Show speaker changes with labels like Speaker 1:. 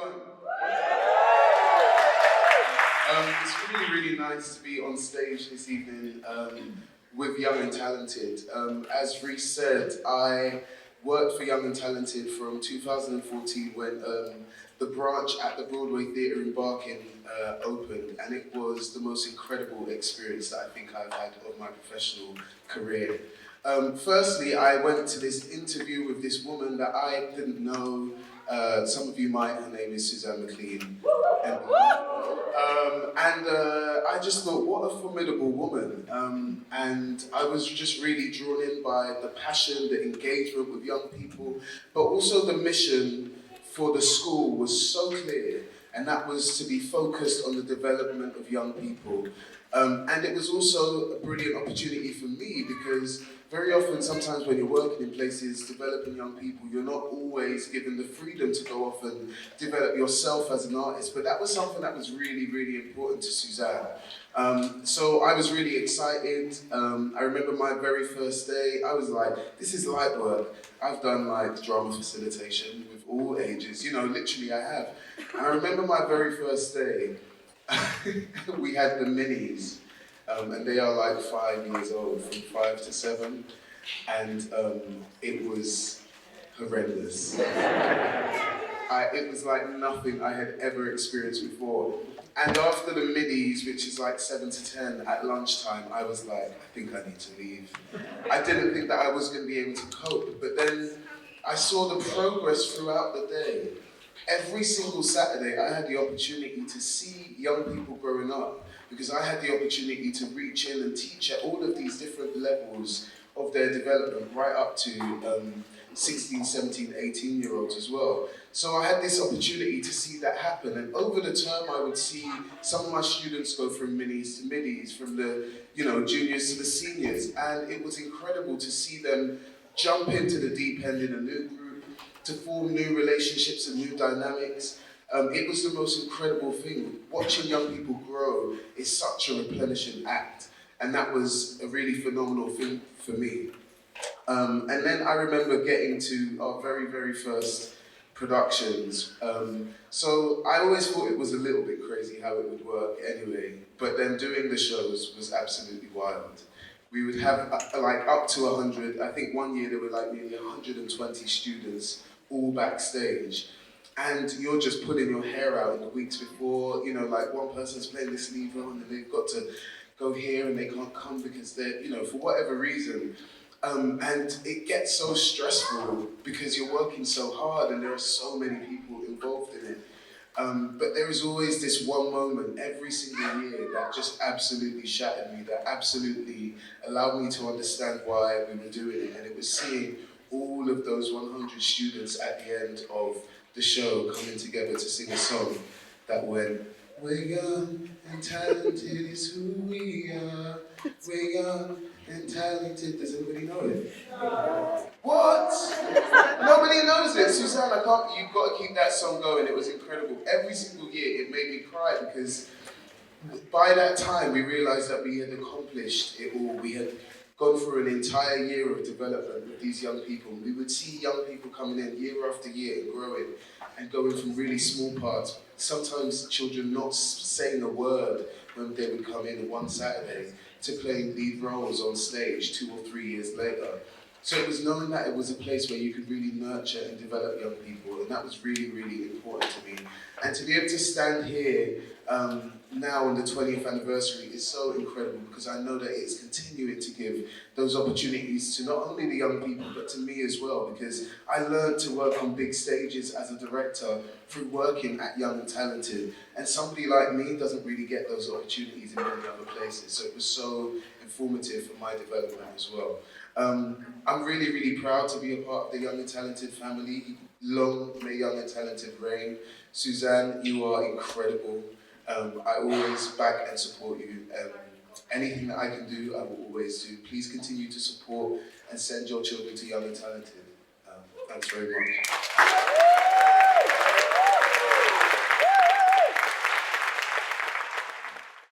Speaker 1: everyone. It's really, really nice to be on stage this evening with Young and Talented. As Reese said, I worked for Young and Talented from 2014 when the branch at the Broadway Theatre in Barking opened, and it was the most incredible experience that I think I've had of my professional career. Firstly, I went to this interview with this woman that I didn't know. Some of you might, her name is Suzanne McLean. And I just thought, what a formidable woman. And I was just really drawn in by the passion, the engagement with young people, but also the mission for the school was so clear, and that was to be focused on the development of young people. And it was also a brilliant opportunity for me because very often, sometimes when you're working in places, developing young people, you're not always given the freedom to go off and develop yourself as an artist. But that was something that was really, really important to Suzanne. So I was really excited. I remember my very first day, I was like, this is light work. I've done like drama facilitation with all ages, you know, literally I have. And I remember my very first day, we had the minis. And they are like 5 years old, from 5 to 7, and it was horrendous. It was like nothing I had ever experienced before. And after the middies, which is like 7 to 10 at lunchtime, I was like, I think I need to leave. I didn't think that I was going to be able to cope, but then I saw the progress throughout the day. Every single Saturday, I had the opportunity to see young people growing up, because I had the opportunity to reach in and teach at all of these different levels of their development, right up to 16, 17, 18-year-olds as well. So I had this opportunity to see that happen, and over the term I would see some of my students go from minis to middies, from the juniors to the seniors, and it was incredible to see them jump into the deep end in a new group, to form new relationships and new dynamics. It was the most incredible thing. Watching young people grow is such a replenishing act, and that was a really phenomenal thing for me. And then I remember getting to our very, very first productions. So I always thought it was a little bit crazy how it would work anyway, but then doing the shows was absolutely wild. We would have like up to 100, I think one year there were like nearly 120 students all backstage. And you're just pulling your hair out in the weeks before, like one person's playing this lever and then they've got to go here and they can't come because they're, for whatever reason. And it gets so stressful because you're working so hard and there are so many people involved in it. But there is always this one moment every single year that just absolutely shattered me, that absolutely allowed me to understand why we were doing it. And it was seeing all of those 100 students at the end of the show coming together to sing a song that went, "We're young and talented is who we are. We're young and talented." Does anybody know it? What? Nobody knows it. Suzanne, you've got to keep that song going. It was incredible. Every single year it made me cry because by that time we realized that we had accomplished it all. We had gone through an entire year of development with these young people. We would see young people coming in year after year and growing and going from really small parts. Sometimes children not saying a word when they would come in one Saturday to playing lead roles on stage 2 or 3 years later. So it was knowing that it was a place where you could really nurture and develop young people, and that was really, really important to me. And to be able to stand here now on the 20th anniversary is so incredible because I know that it's continuing to give those opportunities to not only the young people but to me as well, because I learned to work on big stages as a director through working at Young and Talented, and somebody like me doesn't really get those opportunities in many other places, so it was so informative for my development as well. I'm really, really proud to be a part of the Young and Talented family. Long may Young and Talented reign. Suzanne, you are incredible. I always back and support you. Anything that I can do, I will always do. Please continue to support and send your children to Young and Talented. Thanks very much.